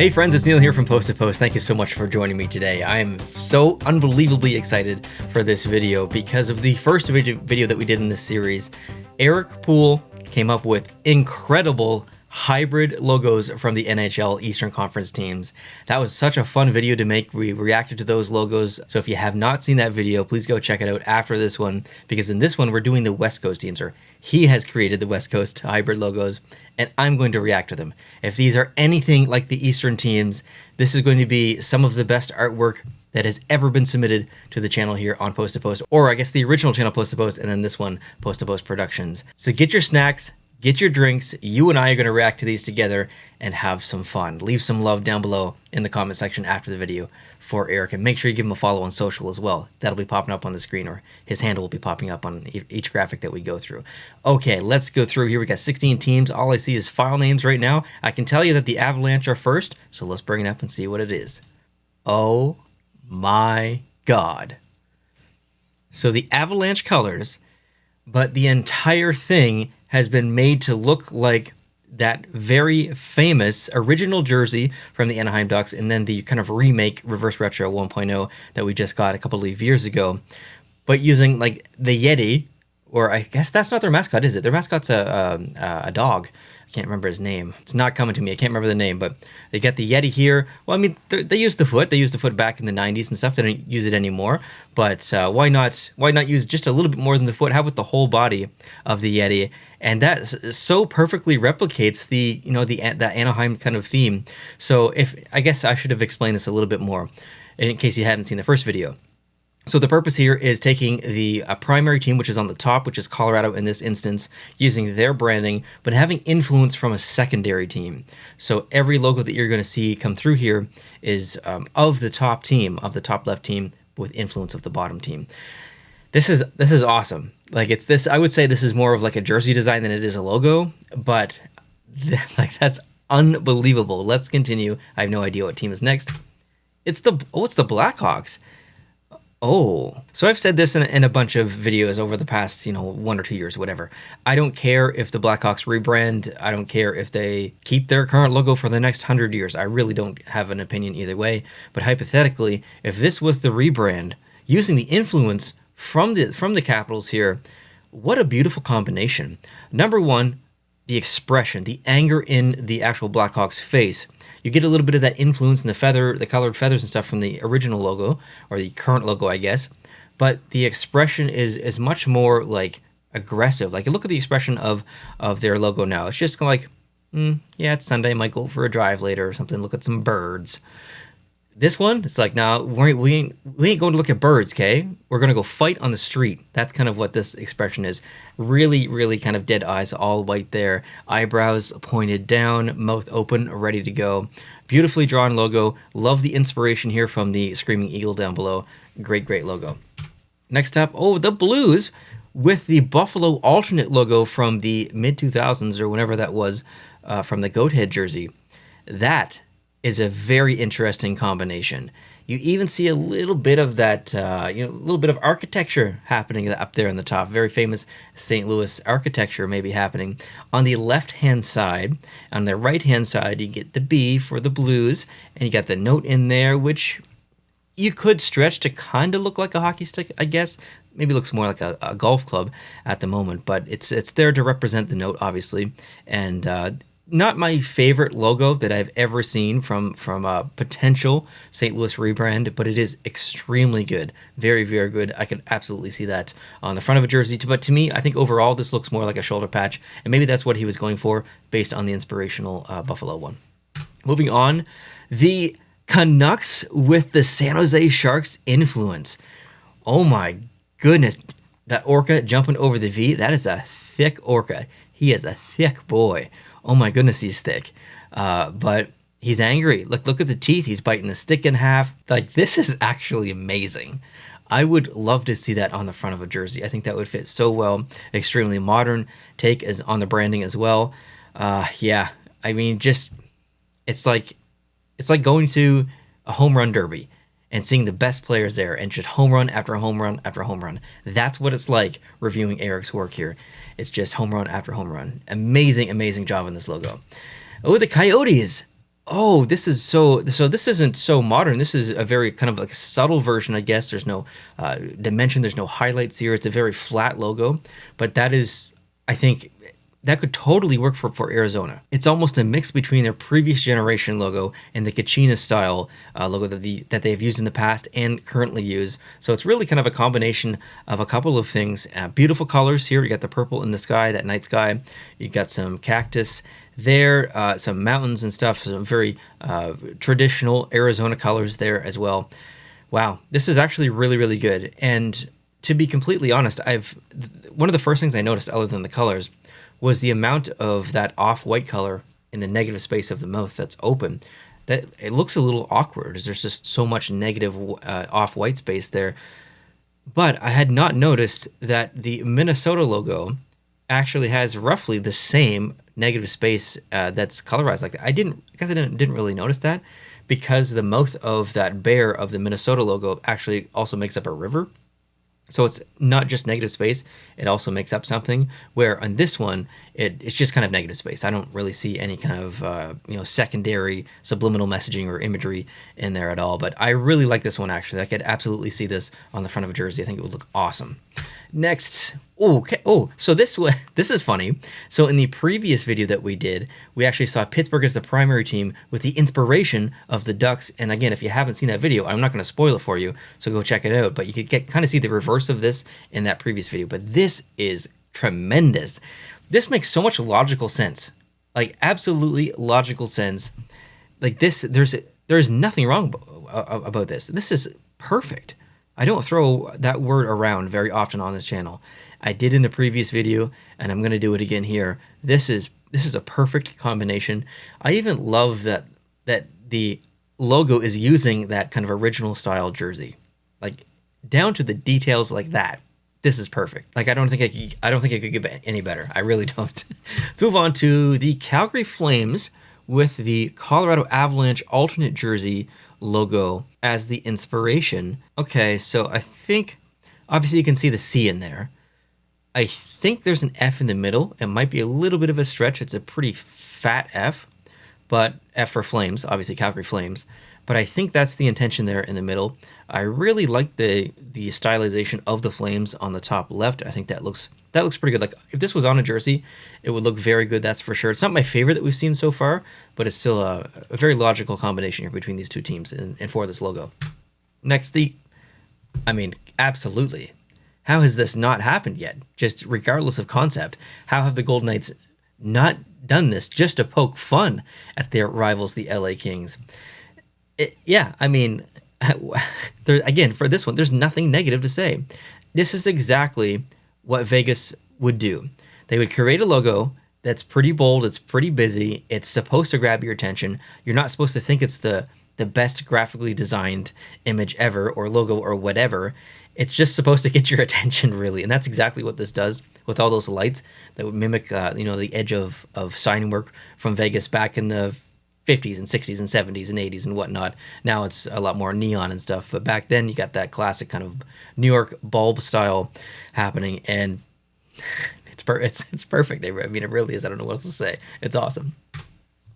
Hey friends, it's Neil here from Post to Post. Thank you so much for joining me today. I am so unbelievably excited for this video because of the first video that we did in this series. Eric Poole came up with incredible hybrid logos from the NHL Eastern Conference teams. That was such a fun video to make. We reacted to those logos. So if you have not seen that video, please go check it out after this one, because in this one, we're doing the West Coast teams, or he has created the West Coast hybrid logos, and I'm going to react to them. If these are anything like the Eastern teams, this is going to be some of the best artwork that has ever been submitted to the channel here on Post to Post, or I guess the original channel Post to Post, and then this one, Post to Post Productions. So get your snacks, get your drinks. You and I are going to react to these together and have some fun. Leave some love down below in the comment section after the video for Eric, and make sure you give him a follow on social as well. That'll be popping up on the screen, or his handle will be popping up on each graphic that we go through. Okay, let's go through here. We got 16 teams. All I see is file names right now. I can tell you that the Avalanche are first, so let's bring it up and see what it is. Oh my God. So the Avalanche colors, but the entire thing has been made to look like that very famous original jersey from the Anaheim Ducks, and then the kind of remake Reverse Retro 1.0 that we just got a couple of years ago, but using like the Yeti, or I guess that's not their mascot, is it? Their mascot's a dog. I can't remember his name. It's not coming to me. I can't remember the name, but they got the Yeti here. Well, I mean, they used the foot. They used the foot back in the 90s and stuff. They don't use it anymore. But why not use just a little bit more than the foot? How about the whole body of the Yeti? And that so perfectly replicates the Anaheim kind of theme. So I guess I should have explained this a little bit more in case you hadn't seen the first video. So the purpose here is taking the primary team, which is on the top, which is Colorado in this instance, using their branding, but having influence from a secondary team. So every logo that you're going to see come through here is of the top team, of the top left team, with influence of the bottom team. This is awesome. Like, it's this. I would say this is more of like a jersey design than it is a logo, but like, that's unbelievable. Let's continue. I have no idea what team is next. It's the Blackhawks. Oh, so I've said this in a bunch of videos over the past, 1 or 2 years, whatever. I don't care if the Blackhawks rebrand. I don't care if they keep their current logo for the next 100 years. I really don't have an opinion either way. But hypothetically, if this was the rebrand, using the influence from the Capitals here, what a beautiful combination. Number one, the expression, the anger in the actual Blackhawks face. You get a little bit of that influence in the colored feathers and stuff from the original logo, or the current logo, I guess. But the expression is much more like aggressive. Like, look at the expression of their logo now. It's just kind of like, yeah, it's Sunday, might go for a drive later or something. Look at some birds. This one, it's like, no, we ain't going to look at birds, okay? We're going to go fight on the street. That's kind of what this expression is. Really, really kind of dead eyes, all white there. Eyebrows pointed down, mouth open, ready to go. Beautifully drawn logo. Love the inspiration here from the Screaming Eagle down below. Great, great logo. Next up, the Blues with the Buffalo alternate logo from the mid-2000s, or whenever that was, from the goat head jersey. That is a very interesting combination. You even see a little bit of that, a little bit of architecture happening up there on the top. Very famous St. Louis architecture maybe happening. On the left-hand side, on the right-hand side, you get the B for the Blues, and you got the note in there, which you could stretch to kind of look like a hockey stick, I guess. Maybe looks more like a golf club at the moment, but it's there to represent the note, obviously, and not my favorite logo that I've ever seen from a potential St. Louis rebrand, but it is extremely good. Very, very good. I could absolutely see that on the front of a jersey. But to me, I think overall this looks more like a shoulder patch, and maybe that's what he was going for based on the inspirational Buffalo one. Moving on, the Canucks with the San Jose Sharks influence. Oh my goodness. That orca jumping over the V, that is a thick orca. He is a thick boy. Oh my goodness, he's thick. But he's angry. Look at the teeth. He's biting the stick in half. Like, this is actually amazing. I would love to see that on the front of a jersey. I think that would fit so well. Extremely modern take as on the branding as well. Yeah, I mean, just it's like going to a home run derby and seeing the best players there and just home run after home run after home run. That's what it's like reviewing Eric's work here. It's just home run after home run. Amazing, amazing job on this logo. Oh, the Coyotes. Oh, this is so this isn't so modern. This is a very kind of like subtle version, I guess. There's no dimension, there's no highlights here. It's a very flat logo, but that is, I think, that could totally work for Arizona. It's almost a mix between their previous generation logo and the Kachina style logo that they have used in the past and currently use. So it's really kind of a combination of a couple of things. Beautiful colors here. You got the purple in the sky, that night sky. You got some cactus there, some mountains and stuff. Some very traditional Arizona colors there as well. Wow, this is actually really, really good. And to be completely honest, one of the first things I noticed, other than the colors, was the amount of that off-white color in the negative space of the mouth that's open. That it looks a little awkward, as there's just so much negative off-white space there. But I had not noticed that the Minnesota logo actually has roughly the same negative space that's colorized like that. I didn't really notice that, because the mouth of that bear of the Minnesota logo actually also makes up a river. So it's not just negative space, it also makes up something, where on this one, it's just kind of negative space. I don't really see any kind of secondary subliminal messaging or imagery in there at all. But I really like this one, actually. I could absolutely see this on the front of a jersey. I think it would look awesome. Next, so this is funny. So in the previous video that we did, we actually saw Pittsburgh as the primary team with the inspiration of the Ducks. And again, if you haven't seen that video, I'm not going to spoil it for you, so go check it out. But you could kind of see the reverse of this in that previous video. But this is tremendous. This makes so much logical sense, like absolutely logical sense. Like this, there's nothing wrong about this. This is perfect. I don't throw that word around very often on this channel. I did in the previous video, and I'm going to do it again here. This is a perfect combination. I even love that the logo is using that kind of original style jersey, like down to the details like that. This is perfect. Like I don't think I could get any better. I really don't. Let's move on to the Calgary Flames with the Colorado Avalanche alternate jersey logo as the inspiration. Okay, so I think obviously you can see the C in there. I think there's an F in the middle. It might be a little bit of a stretch. It's a pretty fat F, but F for Flames, obviously Calgary Flames. But I think that's the intention there in the middle. I really like the stylization of the Flames on the top left. I think that looks pretty good. Like if this was on a jersey, it would look very good, that's for sure. It's not my favorite that we've seen so far, but it's still a very logical combination here between these two teams and for this logo. Next, absolutely. How has this not happened yet? Just regardless of concept, how have the Golden Knights not done this just to poke fun at their rivals, the LA Kings? Again, for this one, there's nothing negative to say. This is exactly what Vegas would do. They would create a logo that's pretty bold, it's pretty busy, it's supposed to grab your attention. You're not supposed to think it's the best graphically designed image ever or logo or whatever. It's just supposed to get your attention, really. And that's exactly what this does with all those lights that would mimic the edge of sign work from Vegas back in the 50s and 60s and 70s and 80s and whatnot. Now it's a lot more neon and stuff, but back then you got that classic kind of New York bulb style happening, and it's perfect. I mean, it really is. I don't know what else to say. It's awesome.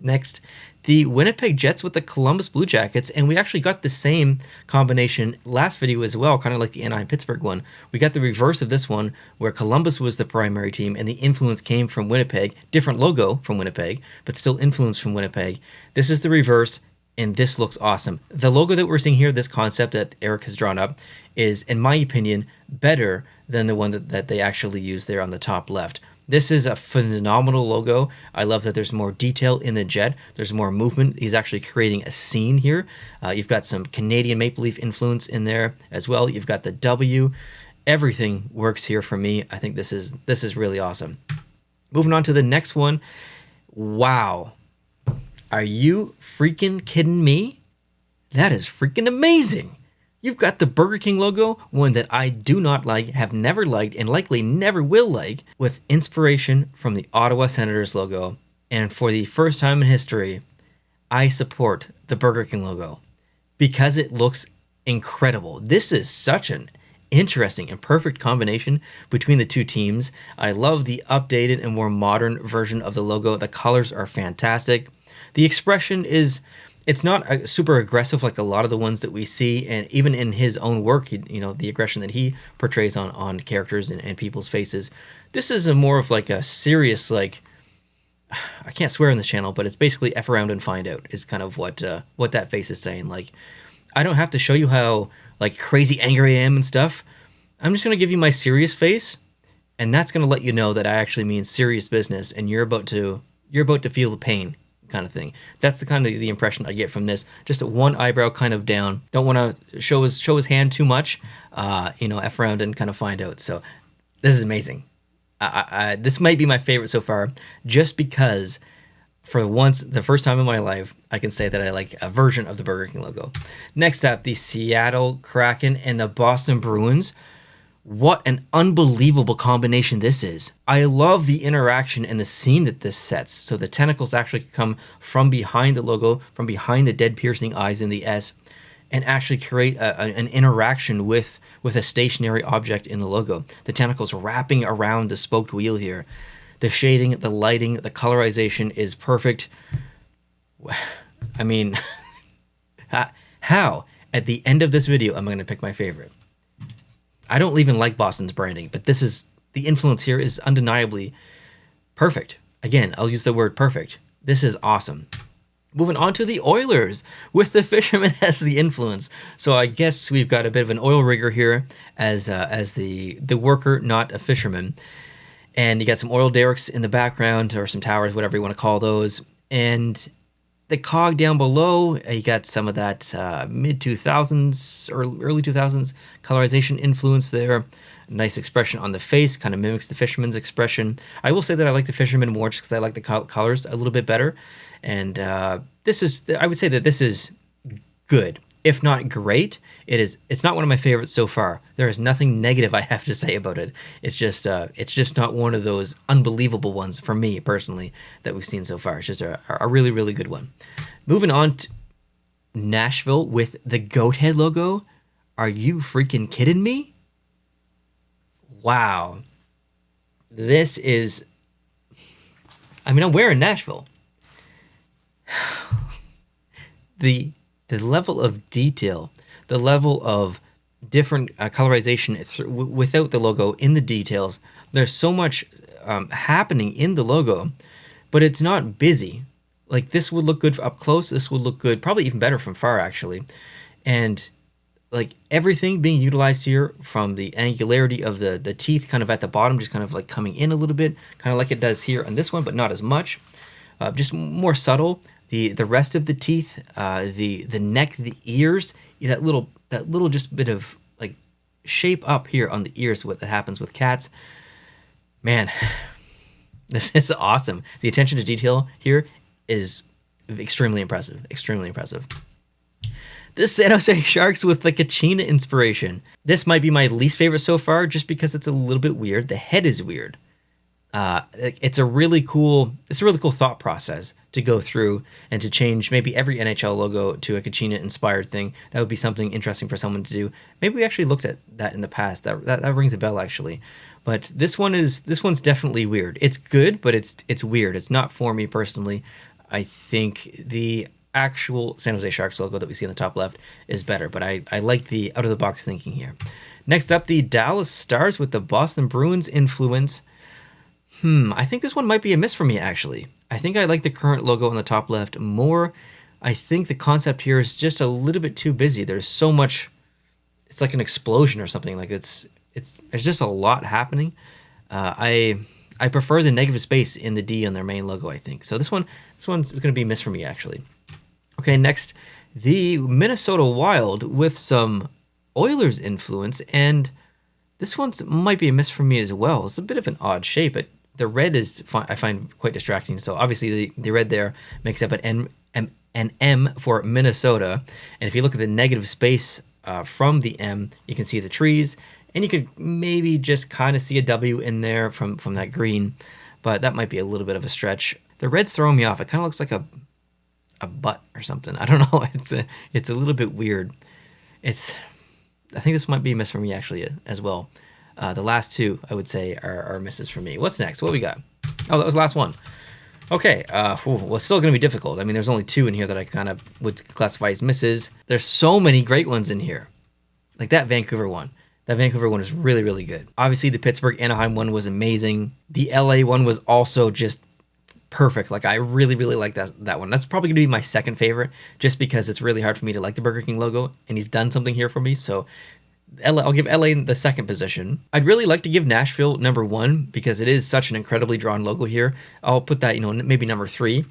Next, the Winnipeg Jets with the Columbus Blue Jackets, and we actually got the same combination last video as well, kind of like the Anaheim-Pittsburgh one. We got the reverse of this one, where Columbus was the primary team, and the influence came from Winnipeg. Different logo from Winnipeg, but still influence from Winnipeg. This is the reverse, and this looks awesome. The logo that we're seeing here, this concept that Eric has drawn up, is, in my opinion, better than the one that they actually use there on the top left. This is a phenomenal logo. I love that there's more detail in the jet. There's more movement. He's actually creating a scene here. You've got some Canadian Maple Leaf influence in there as well. You've got the W. Everything works here for me. I think this is really awesome. Moving on to the next one. Wow. Are you freaking kidding me? That is freaking amazing. You've got the Burger King logo, one that I do not like, have never liked, and likely never will like, with inspiration from the Ottawa Senators logo. And for the first time in history, I support the Burger King logo because it looks incredible. This is such an interesting and perfect combination between the two teams. I love the updated and more modern version of the logo. The colors are fantastic. The expression is, it's not super aggressive like a lot of the ones that we see, and even in his own work, you know, the aggression that he portrays on characters and people's faces. This is a more of like a serious, like, I can't swear on this channel, but it's basically F around and find out is kind of what that face is saying. Like, I don't have to show you how like crazy angry I am and stuff. I'm just gonna give you my serious face, and that's gonna let you know that I actually mean serious business, and you're about to feel the pain, kind of thing. That's the kind of the impression I get from this. Just one eyebrow kind of down. Don't want to show his hand too much. You know, F around and kind of find out. So this is amazing. This might be my favorite so far, just because for once, the first time in my life, I can say that I like a version of the Burger King logo. Next up, the Seattle Kraken and the Boston Bruins. What an unbelievable combination this is. I love the interaction and the scene that this sets. So the tentacles actually come from behind the logo, from behind the dead piercing eyes in the S, and actually create an interaction with a stationary object in the logo. The tentacles wrapping around the spoked wheel here. The shading, the lighting, the colorization is perfect. I mean, how? At the end of this video, I'm going to pick my favorite. I don't even like Boston's branding, but this is, the influence here is undeniably perfect. Again, I'll use the word perfect. This is awesome. Moving on to the Oilers with the fisherman as the influence. So I guess we've got a bit of an oil rigger here as the worker, not a fisherman. And you got some oil derricks in the background, or some towers, whatever you want to call those. And the cog down below, you got some of that mid-2000s or early 2000s colorization influence there. Nice expression on the face, kind of mimics the fisherman's expression. I will say that I like the fisherman more just because I like the colors a little bit better. And this is, I would say that this is good, if not great. It's not one of my favorites so far. There is nothing negative I have to say about it. It's just not one of those unbelievable ones for me personally that we've seen so far. It's just a really, really good one. Moving on to Nashville with the goat head logo. Are you freaking kidding me? Wow. This is, I mean, I'm wearing Nashville. The level of detail, the level of different colorization without the logo in the details. There's so much happening in the logo, but it's not busy. Like, this would look good up close. This would look good, probably even better from far, actually. And like everything being utilized here, from the angularity of the teeth kind of at the bottom, just kind of like coming in a little bit, kind of like it does here on this one, but not as much. Just more subtle. The rest of the teeth, the neck, the ears, that little just bit of like shape up here on the ears, what that happens with cats. Man, this is awesome. The attention to detail here is extremely impressive. Extremely impressive. The San Jose Sharks with the Kachina inspiration. This might be my least favorite so far, just because it's a little bit weird. The head is weird. It's a really cool thought process to go through and to change maybe every NHL logo to a Kachina inspired thing. That would be something interesting for someone to do. Maybe we actually looked at that in the past. That rings a bell, actually. But this one's definitely weird. It's good, but it's weird. It's not for me personally. I think the actual San Jose Sharks logo that we see on the top left is better, but I like the out of the box thinking here. Next up, the Dallas Stars with the Boston Bruins influence. I think this one might be a miss for me, actually. I think I like the current logo on the top left more. I think the concept here is just a little bit too busy. There's so much, it's like an explosion or something. Like there's just a lot happening. I prefer the negative space in the D on their main logo, I think. So this one's going to be a miss for me, actually. Okay, next, the Minnesota Wild with some Oilers influence, and this one might be a miss for me as well. It's a bit of an odd shape, but the red I find quite distracting. So obviously the red there makes up an M for Minnesota. And if you look at the negative space from the M, you can see the trees, and you could maybe just kind of see a W in there from that green, but that might be a little bit of a stretch. The red's throwing me off. It kind of looks like a butt or something. I don't know. It's a little bit weird. I think this might be a miss for me, actually, as well. The last two, I would say, are misses for me. What's next? What we got? Oh, that was the last one. Okay, well, it's still going to be difficult. I mean, there's only 2 in here that I kind of would classify as misses. There's so many great ones in here. Like that Vancouver one. That Vancouver one is really, really good. Obviously, the Pittsburgh Anaheim one was amazing. The LA one was also just perfect. Like, I really, really like that one. That's probably going to be my second favorite, just because it's really hard for me to like the Burger King logo, and he's done something here for me. So I'll give LA the second position. I'd really like to give Nashville number 1 because it is such an incredibly drawn logo here. I'll put that, maybe number 3.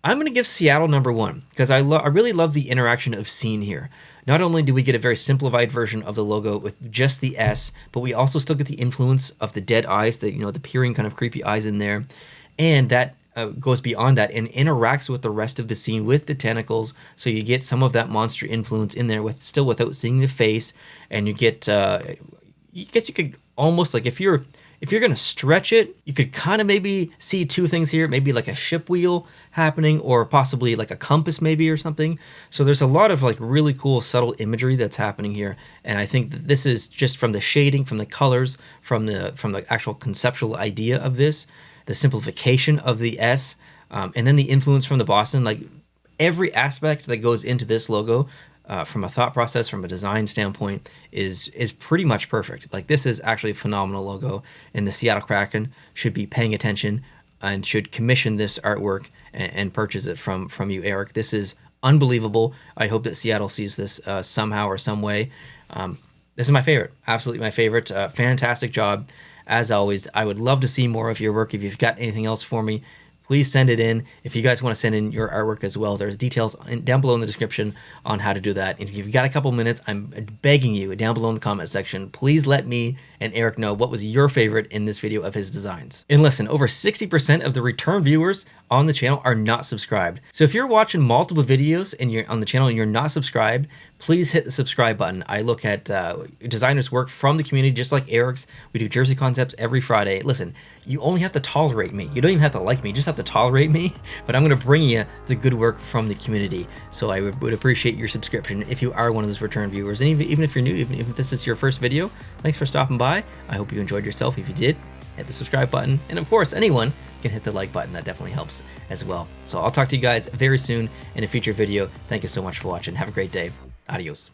I'm going to give Seattle number 1 because I really love the interaction of scene here. Not only do we get a very simplified version of the logo with just the S, but we also still get the influence of the dead eyes, the peering kind of creepy eyes in there. And that goes beyond that and interacts with the rest of the scene with the tentacles, so you get some of that monster influence in there without seeing the face, and you get I guess you could almost, like, if you're gonna stretch it, you could kind of maybe see 2 things here, maybe like a ship wheel happening, or possibly like a compass maybe or something. So there's a lot of like really cool subtle imagery that's happening here, and I think that this is just from the shading, from the colors, from the actual conceptual idea of this, the simplification of the S, and then the influence from the Boston. Like, every aspect that goes into this logo, from a thought process, from a design standpoint, is pretty much perfect. Like, this is actually a phenomenal logo, and the Seattle Kraken should be paying attention and should commission this artwork and purchase it from you, Eric. This is unbelievable. I hope that Seattle sees this somehow or some way. This is my favorite, absolutely my favorite. Fantastic job. As always, I would love to see more of your work. If you've got anything else for me, please send it in. If you guys want to send in your artwork as well, there's details down below in the description on how to do that. And if you've got a couple minutes, I'm begging you down below in the comment section, please let me and Eric know what was your favorite in this video of his designs. And listen, over 60% of the return viewers on the channel are not subscribed. So if you're watching multiple videos and you're on the channel and you're not subscribed, please hit the subscribe button. I look at designers' work from the community, just like Eric's. We do jersey concepts every Friday. Listen, you only have to tolerate me. You don't even have to like me, you just have to tolerate me. But I'm going to bring you the good work from the community. So I would appreciate your subscription if you are one of those return viewers. And even if you're new, even if this is your first video, thanks for stopping by. I hope you enjoyed yourself. If you did, hit the subscribe button. And of course, anyone can hit the like button. That definitely helps as well. So I'll talk to you guys very soon in a future video. Thank you so much for watching. Have a great day. Adios.